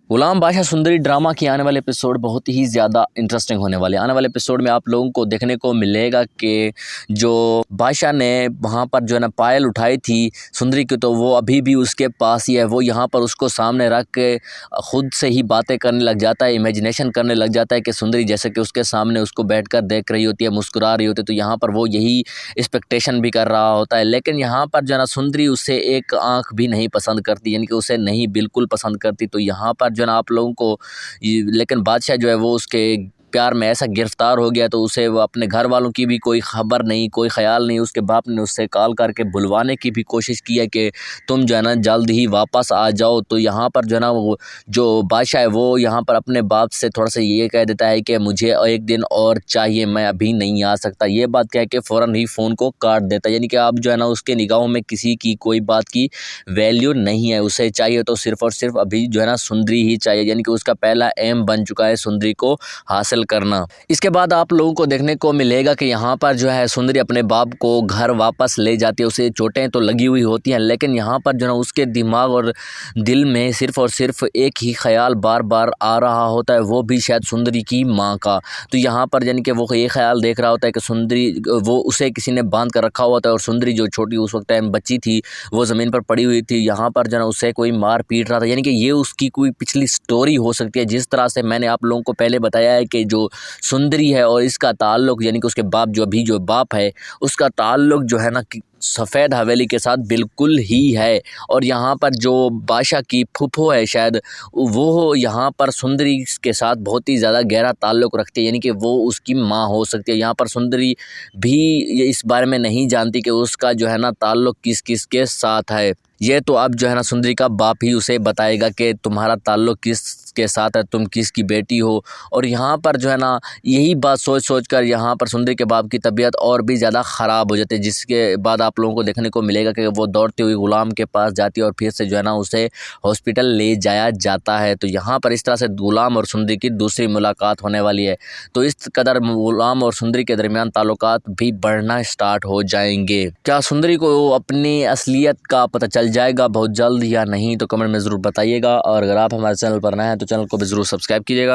गुलाम बादशाह सुंदरी ड्रामा की आने वाले एपिसोड बहुत ही ज़्यादा इंटरेस्टिंग होने वाले हैं। आने वाले एपिसोड में आप लोगों को देखने को मिलेगा कि जो बादशाह ने वहाँ पर जो है ना पायल उठाई थी सुंदरी की, तो वो अभी भी उसके पास ही है। वो यहाँ पर उसको सामने रख के खुद से ही बातें करने लग जाता है, इमेजिनेशन करने लग जाता है कि सुंदरी जैसे कि उसके सामने उसको बैठकर देख रही होती है, मुस्कुरा रही होती है। तो यहाँ पर वो यही एक्सपेक्टेशन भी कर रहा होता है, लेकिन यहाँ पर जो है ना सुंदरी उसे एक आँख भी नहीं पसंद करती, यानी कि उसे नहीं बिल्कुल पसंद करती। तो यहाँ पर जो है ना आप लोगों को लेकिन बादशाह जो है वो उसके प्यार में ऐसा गिरफ्तार हो गया, तो उसे वो अपने घर वालों की भी कोई ख़बर नहीं, कोई ख़्याल नहीं। उसके बाप ने उससे कॉल करके बुलवाने की भी कोशिश की है कि तुम जो है ना जल्द ही वापस आ जाओ। तो यहाँ पर जो है ना वो जो बादशाह है वो यहाँ पर अपने बाप से थोड़ा सा ये कह देता है कि मुझे एक दिन और चाहिए, मैं अभी नहीं आ सकता। ये बात कह के फ़ौरन ही फ़ोन को काट देता है, यानी कि अब जो है ना उसके निगाहों में किसी की कोई बात की वैल्यू नहीं है। उसे चाहिए तो सिर्फ़ और सिर्फ अभी जो है ना सुंदरी ही चाहिए, यानी कि उसका पहला एम बन चुका है सुंदरी को हासिल करना। इसके बाद आप लोगों को देखने को मिलेगा कि यहाँ पर जो है सुंदरी अपने बाप को घर वापस ले जाती है। उसे चोटें तो लगी हुई होती हैं, लेकिन यहाँ पर जो है उसके दिमाग और दिल में सिर्फ़ और सिर्फ एक ही ख्याल बार बार आ रहा होता है, वो भी शायद सुंदरी की माँ का। तो यहाँ पर यानी कि वो ये ख्याल देख रहा होता है कि सुंदरी वो उसे किसी ने बांध कर रखा हुआ था, और सुंदरी जो छोटी उस वक्त टाइम बच्ची थी वो ज़मीन पर पड़ी हुई थी। यहाँ पर जो है उसे कोई मार पीट रहा था, यानी कि ये उसकी कोई पिछली स्टोरी हो सकती है। जिस तरह से मैंने आप लोगों को पहले बताया है कि जो सुंदरी है और इसका ताल्लुक़, यानी कि उसके बाप जो अभी जो बाप है उसका ताल्लुक़ जो है ना कि सफ़ेद हवेली के साथ बिल्कुल ही है। और यहाँ पर जो बादशाह की फूफो है शायद वो यहाँ पर सुंदरी के साथ बहुत ही ज़्यादा गहरा ताल्लुक़ रखती है, यानी कि वो उसकी माँ हो सकती है। यहाँ पर सुंदरी भी ये इस बारे में नहीं जानती कि उसका जो है ना ताल्लुक़ किस किस के साथ है। ये तो अब जो है ना सुंदरी का बाप ही उसे बताएगा कि तुम्हारा ताल्लुक़ किस के साथ है, तुम किसकी बेटी हो। और यहाँ पर जो है ना यही बात सोच कर यहाँ पर सुंदरी के बाप की तबीयत और भी ज़्यादा ख़राब हो जाती है, जिसके बाद आप लोगों को देखने को मिलेगा कि वो दौड़ती हुई गुलाम के पास जाती है और फिर से जो है ना उसे हॉस्पिटल ले जाया जाता है। तो यहाँ पर इस तरह से गुलाम और सुंदरी की दूसरी मुलाकात होने वाली है। तो इस कदर गुलाम और सुंदरी के दरमियान ताल्लुकात भी बढ़ना स्टार्ट हो जाएंगे। क्या सुंदरी को अपनी असलियत का पता चल जाएगा बहुत जल्द या नहीं, तो कमेंट में ज़रूर बताइएगा। और अगर आप हमारे चैनल पर नए हैं तो चैनल को भी ज़रूर सब्सक्राइब कीजिएगा।